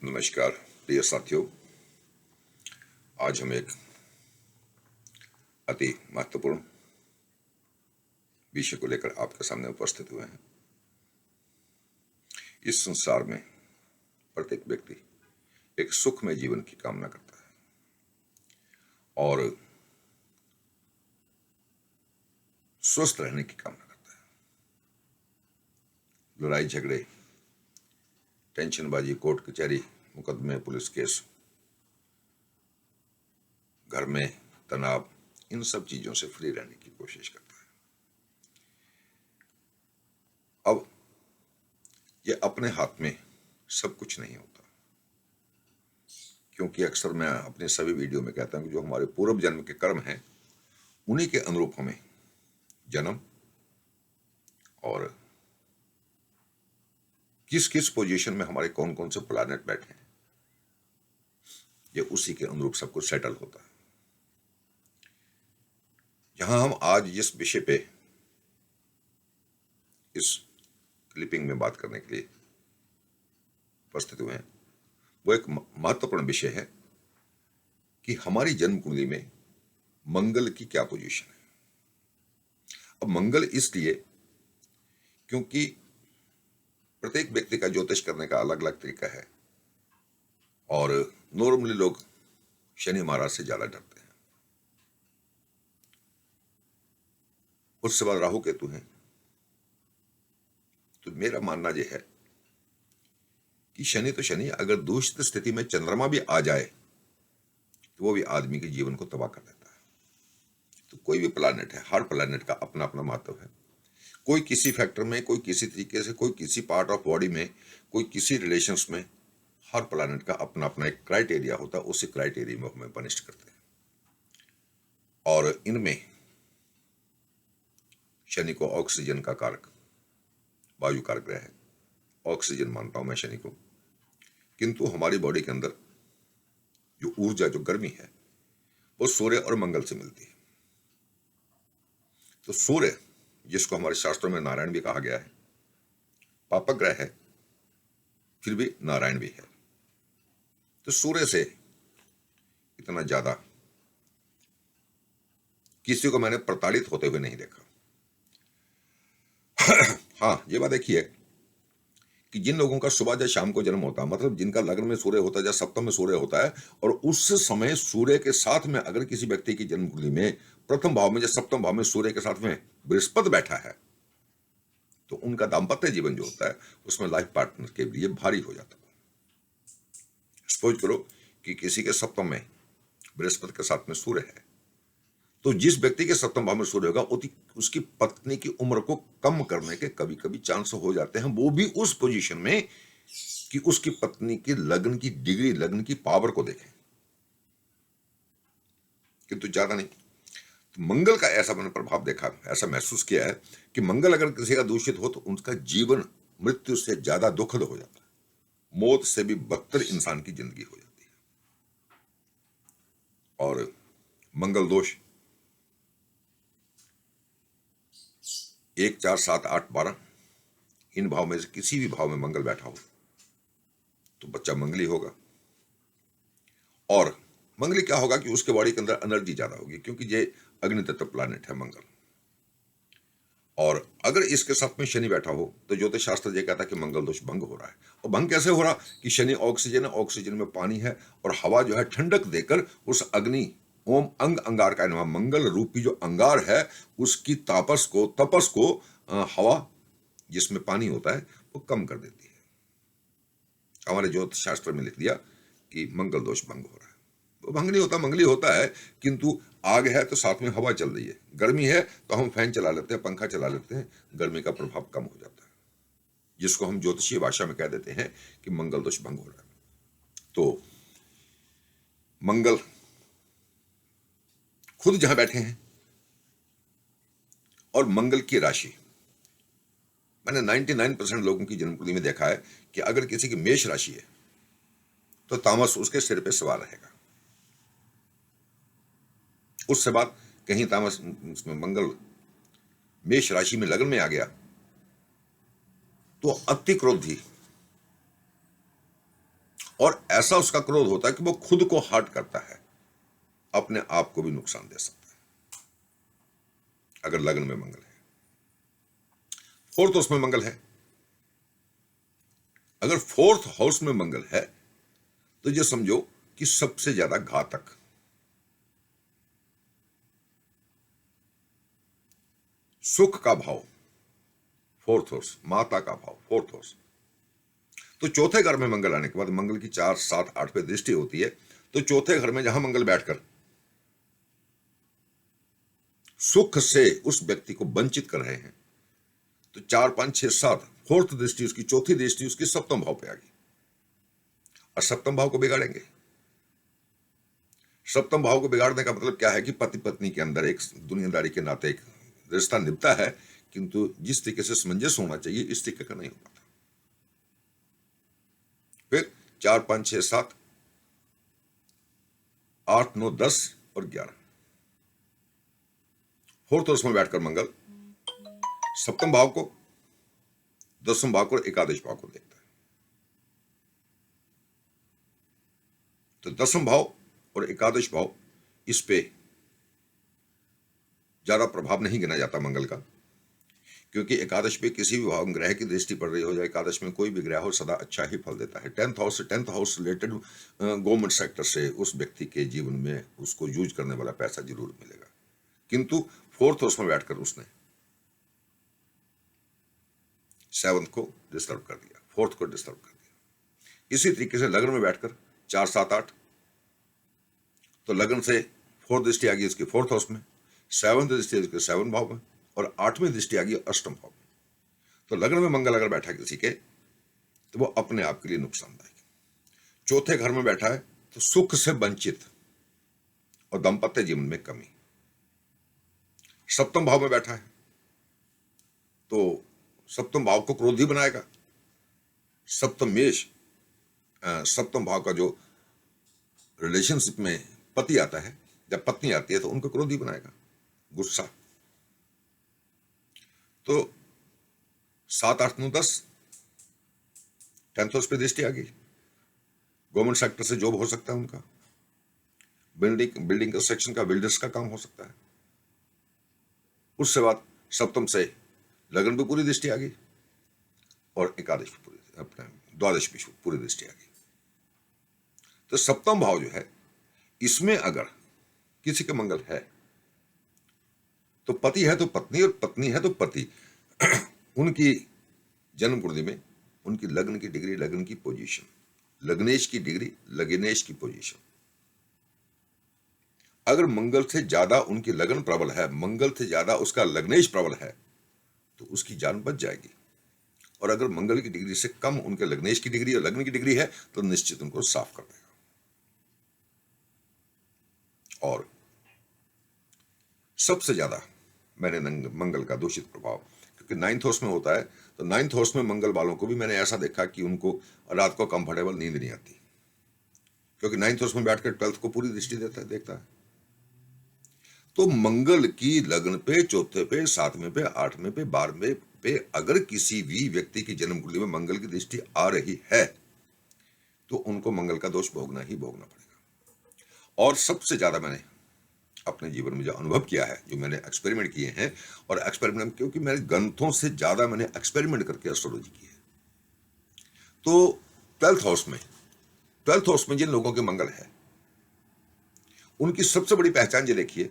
नमस्कार प्रिय साथियों। आज हम एक अति महत्वपूर्ण विषय को लेकर आपके सामने उपस्थित हुए हैं। इस संसार में प्रत्येक व्यक्ति एक सुखमय जीवन की कामना करता है और स्वस्थ रहने की कामना करता है। लड़ाई झगड़े, टेंशनबाजी, कोर्ट कचहरी, मुकदमे, पुलिस केस, घर में तनाव, इन सब चीजों से फ्री रहने की कोशिश करता है। अब ये अपने हाथ में सब कुछ नहीं होता, क्योंकि अक्सर मैं अपने सभी वीडियो में कहता हूं कि जो हमारे पूर्व जन्म के कर्म हैं उन्हीं के अनुरूप हमें जन्म और किस किस पोजीशन में हमारे कौन कौन से प्लैनेट बैठे हैं, ये उसी के अनुरूप सब कुछ सेटल होता है। जहां हम आज जिस विषय पे इस क्लिपिंग में बात करने के लिए उपस्थित हुए हैं, वो एक महत्वपूर्ण विषय है कि हमारी जन्म कुंडली में मंगल की क्या पोजीशन है। अब मंगल इसलिए क्योंकि प्रत्येक व्यक्ति का ज्योतिष करने का अलग अलग तरीका है और नॉर्मली लोग शनि महाराज से ज्यादा डरते हैं। उसके बाद राहु केतु हैं। तो मेरा मानना यह है कि शनि तो शनि, अगर दूषित स्थिति में चंद्रमा भी आ जाए तो वो भी आदमी के जीवन को तबाह कर देता है। तो कोई भी प्लैनेट है, हर प्लैनेट का अपना अपना महत्व है। कोई किसी फैक्टर में, कोई किसी तरीके से, कोई किसी पार्ट ऑफ बॉडी में, कोई किसी रिलेशंस में, हर प्लैनेट का अपना अपना एक क्राइटेरिया होता है। उसी क्राइटेरिया में हमें बनिष्ठ करते हैं और इनमें शनि को ऑक्सीजन का कारक, वायु कारक ग्रह है। ऑक्सीजन मानता हूं मैं शनि को, किंतु हमारी बॉडी के अंदर जो ऊर्जा, जो गर्मी है, वो सूर्य और मंगल से मिलती है। तो सूर्य, जिसको हमारे शास्त्रों में नारायण भी कहा गया है, पापक ग्रह है, फिर भी नारायण भी है। तो सूर्य से इतना ज्यादा किसी को मैंने प्रताड़ित होते हुए नहीं देखा। हाँ, ये बात देखिए कि जिन लोगों का सुबह या शाम को जन्म होता है, मतलब जिनका लग्न में सूर्य होता है या सप्तम में सूर्य होता है, और उस समय सूर्य के साथ में अगर किसी व्यक्ति की जन्म कुंडली में प्रथम भाव में या सप्तम भाव में सूर्य के साथ में बृहस्पति बैठा है, तो उनका दाम्पत्य जीवन जो होता है उसमें लाइफ पार्टनर के लिए भारी हो जाता है। सपोज करो कि किसी के सप्तम में बृहस्पति के साथ में सूर्य है, तो जिस व्यक्ति के सप्तम भाव में सूर्य होगा उसकी पत्नी की उम्र को कम करने के कभी कभी चांस हो जाते हैं, वो भी उस पोजीशन में कि उसकी पत्नी की लग्न की डिग्री, लग्न की पावर को देखें, किंतु ज्यादा नहीं। तो मंगल का ऐसा मैंने प्रभाव देखा, ऐसा महसूस किया है कि मंगल अगर किसी का दूषित हो तो उनका जीवन मृत्यु से ज्यादा दुखद हो जाता है, मौत से भी बदतर इंसान की जिंदगी हो जाती है। और मंगल दोष 1, 4, 7, 8, 12 इन भाव में से किसी भी भाव में मंगल बैठा हो तो बच्चा मंगली होगा। और मंगली क्या होगा कि उसके बॉडी के अंदर एनर्जी ज्यादा होगी, क्योंकि ये अग्नि तत्व प्लैनेट है मंगल। और अगर इसके साथ में शनि बैठा हो तो ज्योतिष शास्त्र ये कहता है कि मंगल दोष भंग हो रहा है। और भंग कैसे हो रहा कि शनि ऑक्सीजन है, ऑक्सीजन में पानी है और हवा जो है ठंडक देकर उस अग्नि, ओम अंग अंगार का नाम, मंगल रूपी जो अंगार है उसकी तपस को हवा जिसमें पानी होता है वो कम कर देती है। हमारे ज्योतिष शास्त्र में लिख दिया कि मंगल दोष भंग हो रहा है। वो भंग नहीं होता, मंगली होता है, किंतु आग है तो साथ में हवा चल रही है, गर्मी है तो हम फैन चला लेते हैं, पंखा चला लेते हैं, गर्मी का प्रभाव कम हो जाता है, जिसको हम ज्योतिषीय भाषा में कह देते हैं कि मंगल दोष भंग हो रहा है। तो मंगल खुद जहां बैठे हैं और मंगल की राशि, मैंने 99% लोगों की जन्म कुंडली में देखा है कि अगर किसी की मेष राशि है तो तामस उसके सिर पे सवार रहेगा। उससे बाद कहीं तामस उसमें मंगल मेष राशि में लग्न में आ गया तो अति क्रोधी और ऐसा उसका क्रोध होता है कि वो खुद को हर्ट करता है, अपने आप को भी नुकसान दे सकता है अगर लग्न में मंगल है। फोर्थ हाउस में मंगल है, अगर फोर्थ हाउस में मंगल है तो ये समझो कि सबसे ज्यादा घातक सुख का भाव, फोर्थ हाउस, माता का भाव, फोर्थ हाउस। तो चौथे घर में मंगल आने के बाद, मंगल की 4, 7, 8 पे दृष्टि होती है, तो चौथे घर में जहां मंगल बैठकर सुख से उस व्यक्ति को वंचित कर रहे हैं, तो 4, 5, 6, 7 फोर्थ दृष्टि उसकी, चौथी दृष्टि उसकी सप्तम भाव पे आ गई और सप्तम भाव को बिगाड़ेंगे। सप्तम भाव को बिगाड़ने का मतलब क्या है कि पति पत्नी के अंदर एक दुनियादारी के नाते एक रिश्ता निभता है, किंतु जिस तरीके से सामंजस्य होना चाहिए इस तरीके का नहीं हो पाता। फिर 4, 5, 6, 7, 8, 9, 10 और 11 फोर्थ हाउस में बैठकर मंगल सप्तम भाव को, दसम भाव को और एकादश भाव को देखता है। तो दसम भाव और एकादश भाव इस पे ज्यादा प्रभाव नहीं गिना जाता मंगल का, क्योंकि एकादश पे किसी भी भाव ग्रह की दृष्टि पड़ रही हो या एकादश में कोई भी ग्रह हो, सदा अच्छा ही फल देता है। Tenth house related government sector से उस व्यक्ति के जीवन में उसको यूज करने वाला पैसा जरूर मिलेगा, किंतु फोर्थ हाउस में बैठकर उसने सेवंथ को डिस्टर्ब कर दिया, फोर्थ को डिस्टर्ब कर दिया। इसी तरीके से लग्न में बैठकर 4, 7, 8, तो लग्न से फोर्थ दृष्टि आ गई इसकी फोर्थ हाउस में, सेवंथ दृष्टि इसके 7 भाव में और 8वीं दृष्टि आ गई अष्टम भाव में। तो लग्न में मंगल अगर बैठा किसी के तो वो अपने आप के लिए नुकसानदायक। चौथे घर में बैठा है तो सुख से वंचित और दाम्पत्य जीवन में कमी। सप्तम भाव में बैठा है तो सप्तम भाव को क्रोधी बनाएगा। सप्तम मेष, सप्तम भाव का जो रिलेशनशिप में पति आता है या पत्नी आती है तो उनको क्रोधी बनाएगा, गुस्सा। तो 7, 8, 9, 10 टेंथ हाउस पे दृष्टि आ गई। गवर्नमेंट सेक्टर से जॉब हो सकता है उनका, बिल्डिंग कंस्ट्रक्शन का, बिल्डर्स का काम हो सकता है। उससे बाद सप्तम से लग्न पे पूरी दृष्टि आ गई और एकादश पे पूरी, अपने द्वादश पे पूरी दृष्टि आ गई। तो सप्तम भाव जो है इसमें अगर किसी का मंगल है तो पति है तो पत्नी और पत्नी है तो पति उनकी जन्म कुंडली में उनकी लग्न की डिग्री, लग्न की पोजीशन, लग्नेश की डिग्री, लग्नेश की पोजीशन, अगर मंगल से ज्यादा उनकी लगन प्रबल है, मंगल से ज्यादा उसका लग्नेश प्रबल है, तो उसकी जान बच जाएगी। और अगर मंगल की डिग्री से कम उनके लग्नेश की डिग्री या लग्न की डिग्री है तो निश्चित उनको साफ कर देगा। और सबसे ज्यादा मैंने मंगल का दूषित प्रभाव, क्योंकि 9th हाउस में होता है, तो 9th हाउस में मंगल वालों को भी मैंने ऐसा देखा कि उनको रात को कंफर्टेबल नींद नहीं आती, क्योंकि 9th हाउस में बैठकर 12th को पूरी दृष्टि देखता है। तो मंगल की लग्न पे, चौथे पे, 7वें पे, 8वें पे, 12वें पे अगर किसी भी व्यक्ति की जन्म कुंडली में मंगल की दृष्टि आ रही है तो उनको मंगल का दोष भोगना ही भोगना पड़ेगा। और सबसे ज्यादा मैंने अपने जीवन में जो अनुभव किया है, जो मैंने एक्सपेरिमेंट किए हैं, और एक्सपेरिमेंट क्योंकि मैंने ग्रंथों से ज्यादा मैंने एक्सपेरिमेंट करके एस्ट्रोलॉजी की है, तो 12th हाउस में जिन लोगों के मंगल है उनकी सबसे बड़ी पहचान ये देखिए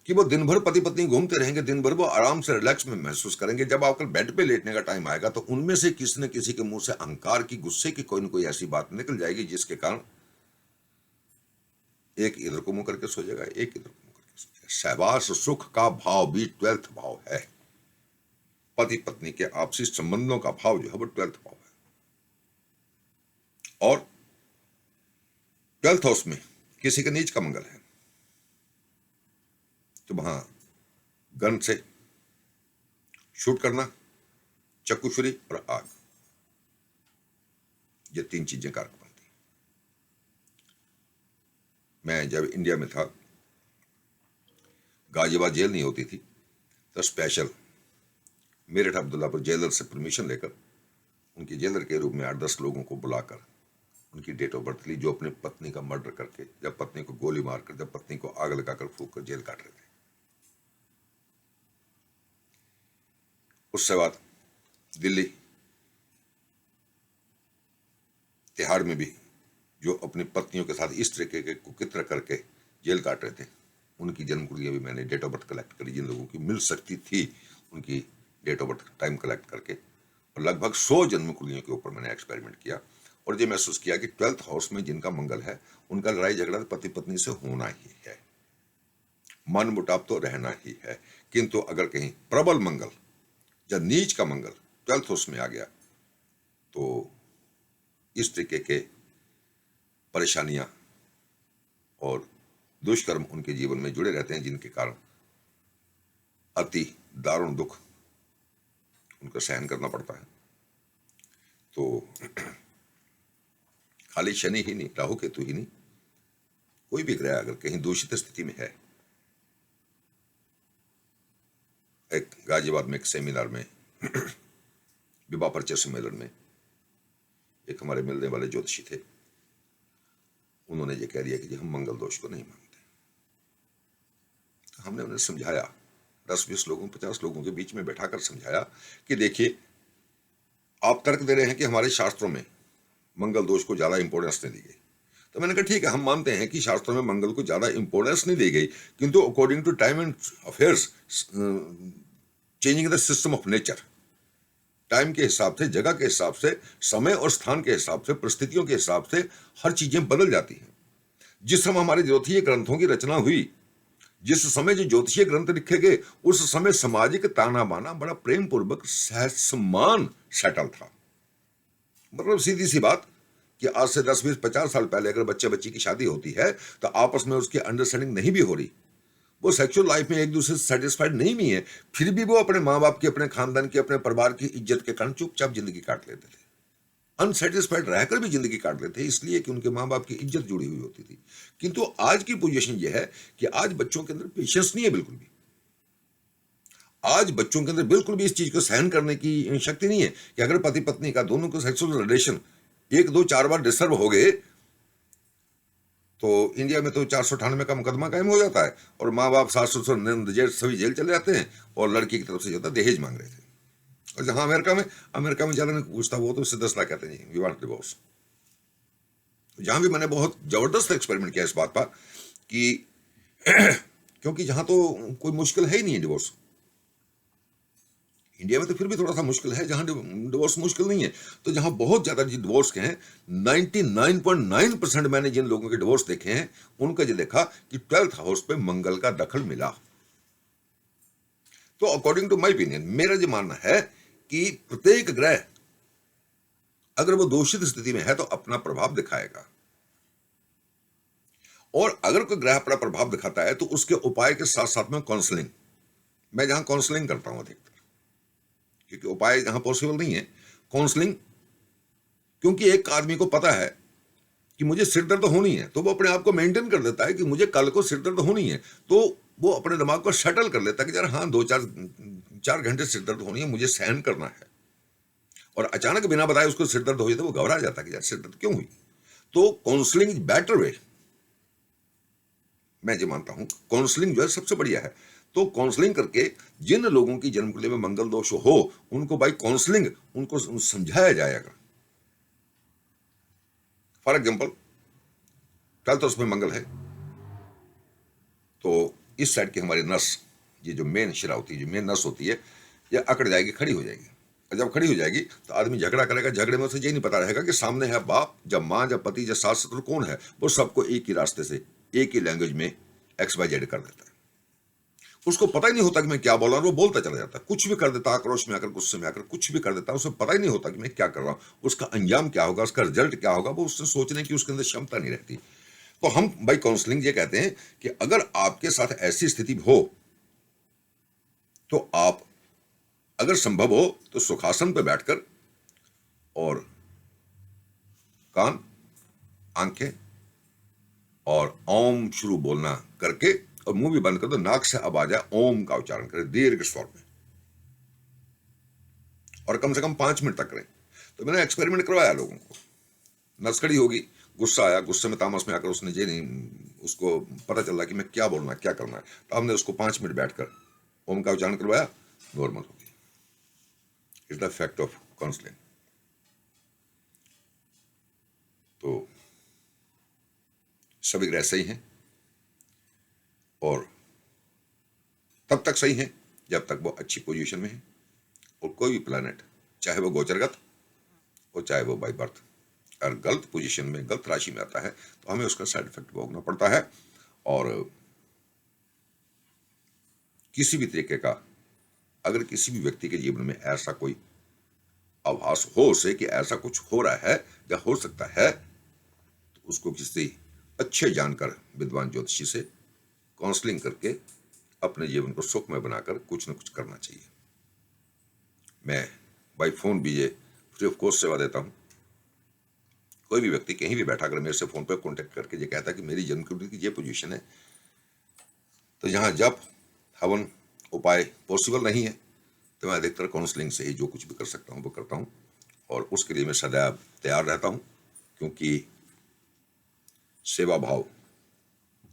कि वो दिन भर पति पत्नी घूमते रहेंगे, दिन भर वो आराम से रिलैक्स में महसूस करेंगे। जब आपका बेड पे लेटने का टाइम आएगा तो उनमें से किसी न किसी के मुंह से अहंकार की, गुस्से की कोई न कोई ऐसी बात निकल जाएगी जिसके कारण एक इधर को मुंह करके सो जाएगा, एक इधर को मुंह करके सो जाएगा। सहवास सुख का भाव भी 12th भाव है। पति पत्नी के आपसी संबंधों का भाव जो है वो 12th भाव है। और 12th हाउस में किसी का नीच का मंगल है तो वहां गन से शूट करना, चक्कू छुरी और आग, ये 3 चीजें कारक बनती। मैं जब इंडिया में था, गाजियाबाद जेल नहीं होती थी, तो स्पेशल मेरठ अब्दुल्लापुर जेलर से परमिशन लेकर उनके जेलर के रूप में 8-10 लोगों को बुलाकर उनकी डेट ऑफ बर्थ ली, जो अपनी पत्नी का मर्डर करके, जब पत्नी को गोली मारकर, जब पत्नी को आग लगाकर फूंक कर जेल काट रहे थे। उसके बाद दिल्ली तिहाड़ में भी जो अपनी पत्नियों के साथ इस तरीके के कुकित्र करके जेल काट रहे थे, उनकी जन्म कुंडलियां भी मैंने डेट ऑफ बर्थ कलेक्ट करी, जिन लोगों की मिल सकती थी उनकी date of birth time collect करके, और लगभग 100 जन्म कुंडलियों के ऊपर मैंने एक्सपेरिमेंट किया और ये महसूस किया कि 12th हाउस में जिनका मंगल है उनका लड़ाई झगड़ा पति पत्नी से होना ही है, मन मुटाव तो रहना ही है। किंतु अगर कहीं प्रबल मंगल या नीच का मंगल 12th हाउस में आ गया तो इस तरीके के परेशानियां और दुष्कर्म उनके जीवन में जुड़े रहते हैं, जिनके कारण अति दारुण दुख उनको सहन करना पड़ता है। तो खाली शनि ही नहीं, राहु केतु ही नहीं, कोई भी ग्रह अगर कहीं दूषित स्थिति में है। एक गाजियाबाद में एक सेमिनार में विवाह परिचय सम्मेलन में एक हमारे मिलने वाले ज्योतिषी थे, उन्होंने ये कह दिया कि जी हम मंगल दोष को नहीं मानते। तो हमने उन्हें समझाया, 10-20 लोगों 50 लोगों के बीच में बैठाकर समझाया कि देखिए, आप तर्क दे रहे हैं कि हमारे शास्त्रों में मंगल दोष को ज्यादा इंपॉर्टेंस नहीं दी गई। तो मैंने कहा ठीक है, हम मानते हैं कि शास्त्रों में मंगल को ज्यादा इंपॉर्टेंस नहीं दी गई, किंतु according to time and affairs, changing the system of nature, time के हिसाब से, जगह के हिसाब से, समय और स्थान के हिसाब से, परिस्थितियों के हिसाब से हर चीजें बदल जाती हैं। जिस समय हमारे ज्योतिषीय ग्रंथों की रचना हुई, जिस समय जो ज्योतिषीय ग्रंथ लिखे गए, उस समय सामाजिक ताना बाना बड़ा प्रेम पूर्वक सम्मान सेटल था। मतलब सीधी सी बात कि आज से 10-20-50 साल पहले अगर बच्चे बच्ची की शादी होती है तो आपस में उसकी अंडरस्टैंडिंग नहीं भी हो रही, वो सेक्सुअल लाइफ में एक दूसरे से सेटिस्फाइड नहीं भी है, फिर भी वो अपने माँ बाप की, अपने खानदान की, अपने परिवार की इज्जत के कारण चुपचाप जिंदगी काट लेते थे। अनसेटिस्फाइड रहकर भी जिंदगी काट लेते थे, इसलिए कि उनके माँ बाप की इज्जत जुड़ी हुई होती थी। किंतु आज की पोजीशन यह है कि आज बच्चों के अंदर पेशेंस नहीं है बिल्कुल भी। आज बच्चों के अंदर बिल्कुल भी इस चीज को सहन करने की शक्ति नहीं है कि अगर पति पत्नी का दोनों को सेक्सुअल रिलेशन 1-2-4 बार डिस्टर्ब हो गए तो इंडिया में तो 498 का मुकदमा कायम हो जाता है और माँ बाप, सास ससुर, नंद जेठ सभी जेल चले जाते हैं और लड़की की तरफ से जो था दहेज मांग रहे थे। और जहां अमेरिका में ज्यादा नहीं पूछता, वो तो उससे 10 लाख कहते हैं वी वांट डिवोर्स। जहां भी मैंने बहुत जबरदस्त एक्सपेरिमेंट किया इस बात पर कि क्योंकि जहां तो कोई मुश्किल है ही नहीं है डिवोर्स, इंडिया में तो फिर भी थोड़ा सा मुश्किल है, जहां डिवोर्स मुश्किल नहीं है, तो जहां बहुत ज्यादा डिवोर्स के हैं, 99.9% मैंने जिन लोगों के डिवोर्स देखे हैं उनका ये देखा कि 12th हाउस पे मंगल का दखल मिला। तो अकॉर्डिंग टू माय ओपिनियन, मेरा ये मानना है कि प्रत्येक ग्रह अगर वो दूषित स्थिति में है तो अपना प्रभाव दिखाएगा, और अगर कोई ग्रह अपना प्रभाव दिखाता है तो उसके उपाय के साथ साथ में काउंसलिंग, मैं जहां काउंसलिंग करता हूं अधिकतर, क्योंकि उपाय जहां पॉसिबल नहीं है, काउंसलिंग, क्योंकि एक आदमी को पता है कि मुझे सिर दर्द होनी है तो वो अपने आप को मेंटेन कर देता है कि मुझे कल को सिर दर्द होनी है, तो वो अपने दिमाग को शटल कर लेता है कि यार हाँ 2-4 घंटे सिर दर्द होनी है, मुझे सहन करना है। और अचानक बिना बताए उसको सिर दर्द हो जाए तो वो घबरा जाता है कि यार सिर दर्द क्यों हुई। तो काउंसलिंग इज बेटर वे, मैं ये मानता हूं काउंसलिंग जो है सबसे बढ़िया है। तो काउंसलिंग करके जिन लोगों की जन्म कुंडली में मंगल दोष हो उनको बाय काउंसलिंग उनको समझाया जाएगा। फॉर एग्जाम्पल 12th हाउस में मंगल है तो इस साइड की हमारी नस, ये जो मेन शिरा होती है, जो मेन नस होती है, ये अकड़ जाएगी, खड़ी हो जाएगी। और जब खड़ी हो जाएगी तो आदमी झगड़ा करेगा, झगड़े में उसे ये नहीं पता रहेगा कि सामने है बाप, जब माँ, जब पति, जब सास ससुर कौन है, वो सबको एक ही रास्ते से, एक ही लैंग्वेज में XYZ कर देता है। उसको पता ही नहीं होता कि मैं क्या बोल रहा हूं, वो बोलता चला जाता है, कुछ भी कर देता, आक्रोश में आकर, गुस्से में आकर कुछ भी कर देता है, उसे पता ही नहीं होता कि मैं क्या कर रहा हूं, उसका अंजाम क्या होगा, उसका रिजल्ट क्या होगा, वो उससे सोचने की उसके अंदर क्षमता नहीं रहती। तो हम बाई काउंसलिंग ये कहते हैं कि अगर आपके साथ ऐसी स्थिति हो तो आप, अगर संभव हो तो सुखासन पर बैठकर और कान, आंखें और ओम शुरू बोलना करके और मुंह भी बंद कर दो, नाक से आवाज आए ओम का उच्चारण करें दीर्घ स्वर में, और कम से कम 5 मिनट तक करें। तो मैंने एक्सपेरिमेंट करवाया लोगों को। नसखड़ी होगी, गुस्सा आया, गुस्से में तामस में आकर उसने ये नहीं, उसको पता चल रहा कि मैं क्या बोलना है, क्या करना है, तो हमने उसको 5 मिनट बैठकर ओम का उच्चारण करवाया, नॉर्मल हो गया। It's the fact of counselling. तो सभी ग्रह सही हैं और तब तक सही हैं जब तक वो अच्छी पोजीशन में है। और कोई भी प्लैनेट, चाहे वो गोचरगत और चाहे वो बाई बर्थ, अगर गलत पोजीशन में, गलत राशि में आता है तो हमें उसका साइड इफेक्ट भोगना पड़ता है। और किसी भी तरीके का अगर किसी भी व्यक्ति के जीवन में ऐसा कोई आभास हो उसे कि ऐसा कुछ हो रहा है या हो सकता है, तो उसको किसी अच्छे जानकर विद्वान ज्योतिषी से काउंसलिंग करके अपने जीवन को सुखमय बनाकर कुछ न कुछ करना चाहिए। मैं बाई फोन भी ये फ्री ऑफ कॉस्ट सेवा देता हूँ। कोई भी व्यक्ति कहीं भी बैठा कर मेरे से फोन पर कांटेक्ट करके ये कहता है कि मेरी जन्म कुंडली की ये पोजीशन है, तो यहाँ जप हवन उपाय पॉसिबल नहीं है, तो मैं अधिकतर काउंसलिंग से ही जो कुछ भी कर सकता हूँ वो करता हूँ। और उसके लिए मैं सदैव तैयार रहता हूँ, क्योंकि सेवा भाव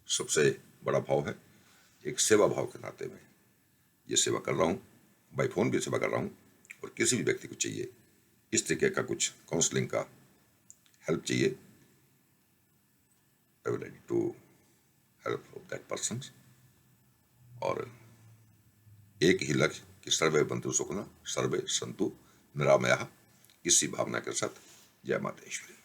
सबसे बड़ा भाव है। एक सेवा भाव के नाते में ये सेवा कर रहा हूँ, बाई फोन भी सेवा कर रहा हूँ। और किसी भी व्यक्ति को चाहिए इस तरीके का कुछ काउंसलिंग का हेल्प चाहिए, I will ready to help of that person. और एक ही लक्ष्य कि सर्वे बंधु सुखना सर्वे संतु निरामया, इसी भावना के साथ जय माता ईश्वरी।